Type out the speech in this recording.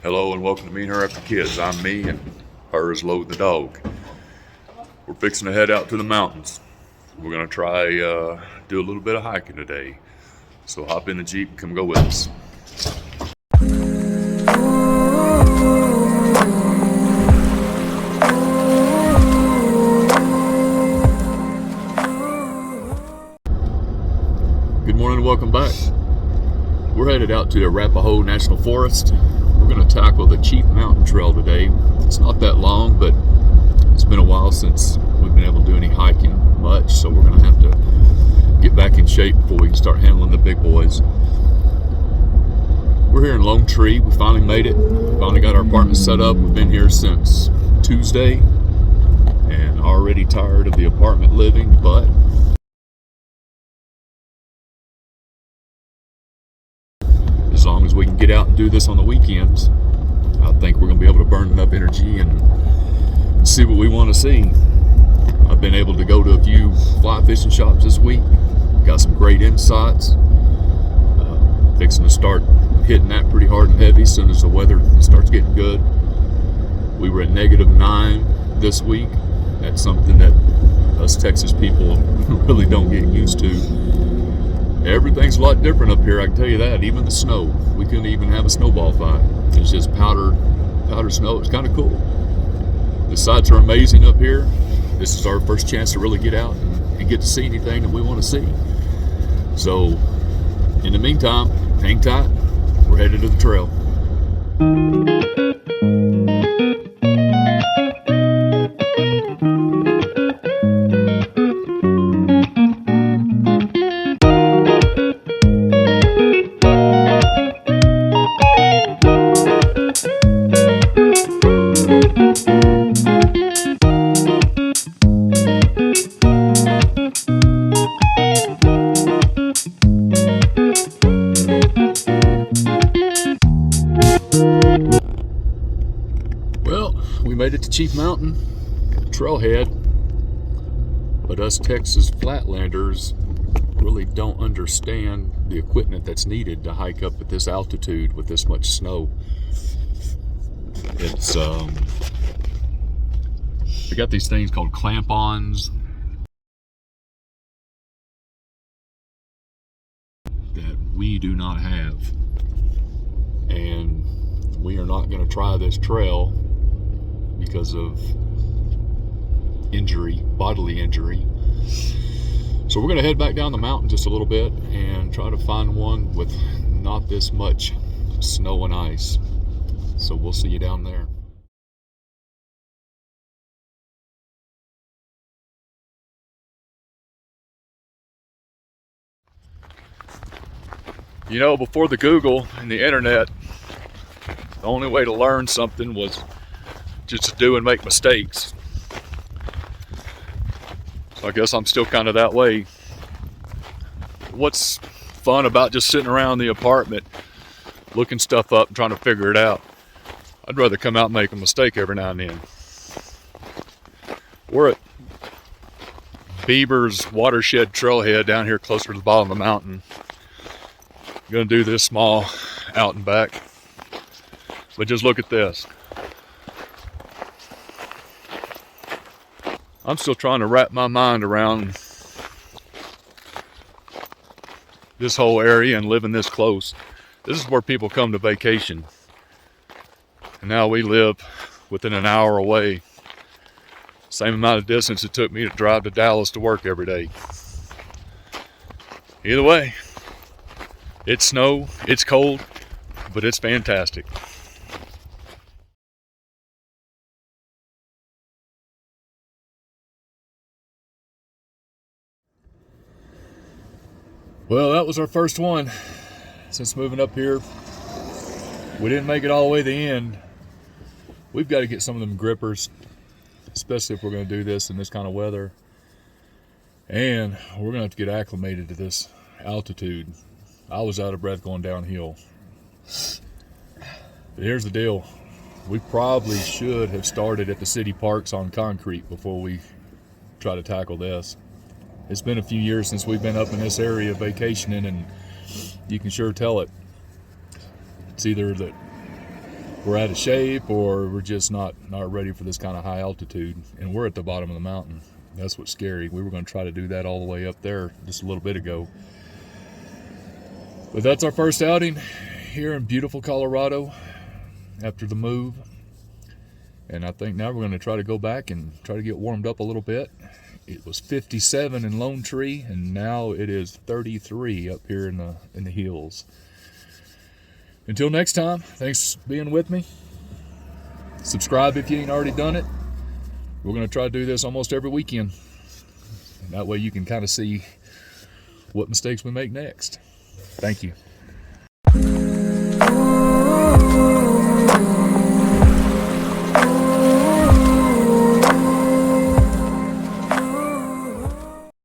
Hello and welcome to Me and Her After Kids. I'm me and her is Load the dog. We're fixing to head out to the mountains. We're going to try do a little bit of hiking today. So hop in the Jeep and come go with us. Good morning and welcome back. We're headed out to the Arapahoe National Forest. We're going to tackle the Chief Mountin Trail today. It's not that long, but it's been a while since we've been able to do any hiking much, so we're going to have to get back in shape before we can start handling the big boys. We're here in Lone Tree. We finally made it. Finally got our apartment set up. We've been here since Tuesday and already tired of the apartment living, but as long as we can get out and do this on the weekends, I think we're going to be able to burn enough energy and see what we want to see. I've been able to go to a few fly fishing shops this week. Got some great insights. Fixing to start hitting that pretty hard and heavy as soon as the weather starts getting good. We were at -9 this week. That's something that us Texas people really don't get used to. Everything's a lot different up here, I can tell you that. Even the snow. We couldn't even have a snowball fight. It's just powder snow. It's kind of cool. The sights are amazing up here. This is our first chance to really get out and get to see anything that we want to see. So, in the meantime, hang tight. We're headed to the trail. Well, we made it to Chief Mountin Trailhead, but us Texas flatlanders really don't understand the equipment that's needed to hike up at this altitude with this much snow. It's we got these things called clamp-ons that we do not have, and we are not going to try this trail because of bodily injury. So we're going to head back down the mountain just a little bit and try to find one with not this much snow and ice. So we'll see you down there. You know, before the Google and the internet, the only way to learn something was just to do and make mistakes. So I guess I'm still kind of that way. What's fun about just sitting around the apartment looking stuff up and trying to figure it out? I'd rather come out and make a mistake every now and then. We're at Beaver's Watershed Trailhead down here closer to the bottom of the mountain. I'm gonna do this small out and back, but just look at this. I'm still trying to wrap my mind around this whole area and living this close. This is where people come to vacation. And now we live within an hour away. Same amount of distance it took me to drive to Dallas to work every day. Either way, it's snow, it's cold, but it's fantastic. Well, that was our first one since moving up here. We didn't make it all the way to the end. We've got to get some of them grippers, especially if we're going to do this in this kind of weather. And we're going to have to get acclimated to this altitude. I was out of breath going downhill. But here's the deal. We probably should have started at the city parks on concrete before we try to tackle this. It's been a few years since we've been up in this area vacationing, and you can sure tell it. It's either that we're out of shape or we're just not ready for this kind of high altitude. And we're at the bottom of the mountain. That's what's scary. We were going to try to do that all the way up there just a little bit ago. But that's our first outing here in beautiful Colorado after the move. And I think now we're going to try to go back and try to get warmed up a little bit. It was 57 in Lone Tree, and now it is 33 up here in the hills. Until next time, thanks for being with me. Subscribe if you ain't already done it. We're going to try to do this almost every weekend. And that way you can kind of see what mistakes we make next. Thank you.